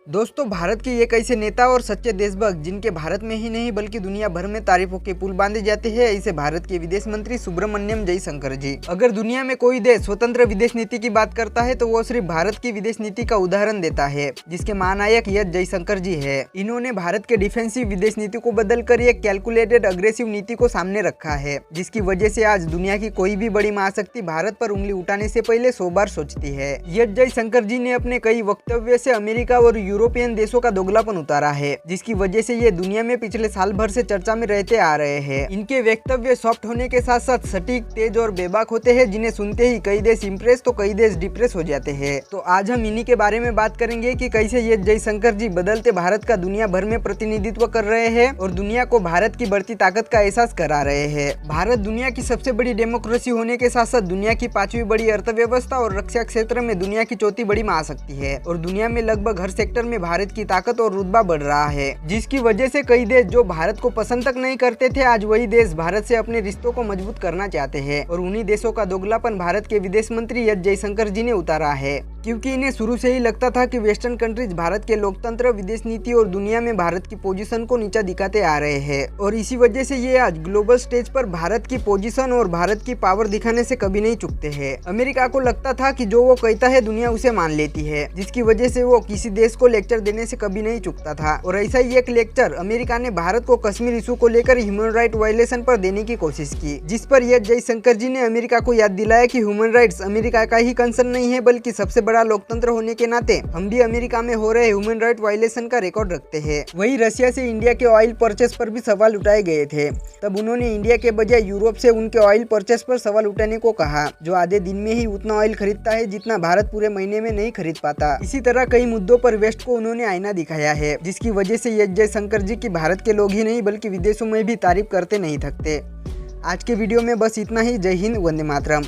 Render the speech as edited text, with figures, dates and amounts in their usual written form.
दोस्तों, भारत के एक ऐसे नेता और सच्चे देशभक्त जिनके भारत में ही नहीं बल्कि दुनिया भर में तारीफों के पुल बांधे जाते हैं, ऐसे भारत के विदेश मंत्री सुब्रमण्यम जयशंकर जी। अगर दुनिया में कोई देश स्वतंत्र विदेश नीति की बात करता है तो वो सिर्फ भारत की विदेश नीति का उदाहरण देता है, जिसके महानायक एस जयशंकर जी है। इन्होंने भारत के डिफेंसिव विदेश नीति को बदलकर एक कैलकुलेटेड अग्रेसिव नीति को सामने रखा है, जिसकी वजह से आज दुनिया की कोई भी बड़ी महाशक्ति भारत पर उंगली उठाने से पहले 100 बार सोचती है। एस जयशंकर जी ने अपने कई वक्तव्य से अमेरिका और यूरोपियन देशों का दोगलापन उतारा है, जिसकी वजह से ये दुनिया में पिछले साल भर से चर्चा में रहते आ रहे हैं। इनके वक्तव्य सॉफ्ट होने के साथ साथ सटीक, तेज और बेबाक होते हैं, जिन्हें सुनते ही कई देश इंप्रेस तो कई देश डिप्रेस हो जाते हैं। तो आज हम इन्हीं के बारे में बात करेंगे कि कैसे ये जयशंकर जी बदलते भारत का दुनिया भर में प्रतिनिधित्व कर रहे हैं और दुनिया को भारत की बढ़ती ताकत का एहसास करा रहे हैं। भारत दुनिया की सबसे बड़ी डेमोक्रेसी होने के साथ साथ दुनिया की 5वीं बड़ी अर्थव्यवस्था और रक्षा क्षेत्र में दुनिया की 4थी बड़ी महाशक्ति है और दुनिया में लगभग हर सेक्टर में भारत की ताकत और रुतबा बढ़ रहा है, जिसकी वजह से कई देश जो भारत को पसंद तक नहीं करते थे, आज वही देश भारत से अपने रिश्तों को मजबूत करना चाहते हैं और उन्हीं देशों का दोगलापन भारत के विदेश मंत्री एस जयशंकर जी ने उतारा है, क्योंकि इन्हें शुरू से ही लगता था कि वेस्टर्न कंट्रीज भारत के लोकतंत्र, विदेश नीति और दुनिया में भारत की पोजीशन को नीचा दिखाते आ रहे हैं और इसी वजह से ये आज ग्लोबल स्टेज पर भारत की पोजीशन और भारत की पावर दिखाने से कभी नहीं चूकते हैं। अमेरिका को लगता था कि जो वो कहता है दुनिया उसे मान लेती है, जिसकी वजह से वो किसी देश को लेक्चर देने से कभी नहीं चूकता था और ऐसा ही एक लेक्चर अमेरिका ने भारत को कश्मीर इशू को लेकर ह्यूमन राइट वायलेशन पर देने की कोशिश की, जिस पर एस जयशंकर जी ने अमेरिका को याद दिलाया कि ह्यूमन राइट्स अमेरिका का ही कंसर्न नहीं है, बल्कि सबसे बड़ा लोकतंत्र होने के नाते हम भी अमेरिका में हो रहे ह्यूमन राइट वायलेशन का रिकॉर्ड रखते हैं। वहीं रशिया से इंडिया के ऑयल परचेस पर भी सवाल उठाए गए थे, तब उन्होंने इंडिया के बजाय यूरोप से उनके ऑयल परचेस पर सवाल उठाने को कहा, जो आधे दिन में ही उतना ऑयल खरीदता है जितना भारत पूरे महीने में नहीं खरीद पाता। इसी तरह कई मुद्दों पर वेस्ट को उन्होंने आईना दिखाया है, जिसकी वजह से एस जयशंकर जी की भारत के लोग ही नहीं बल्कि विदेशों में भी तारीफ करते नहीं थकते। आज के वीडियो में बस इतना ही। जय हिंद, वंदे मातरम।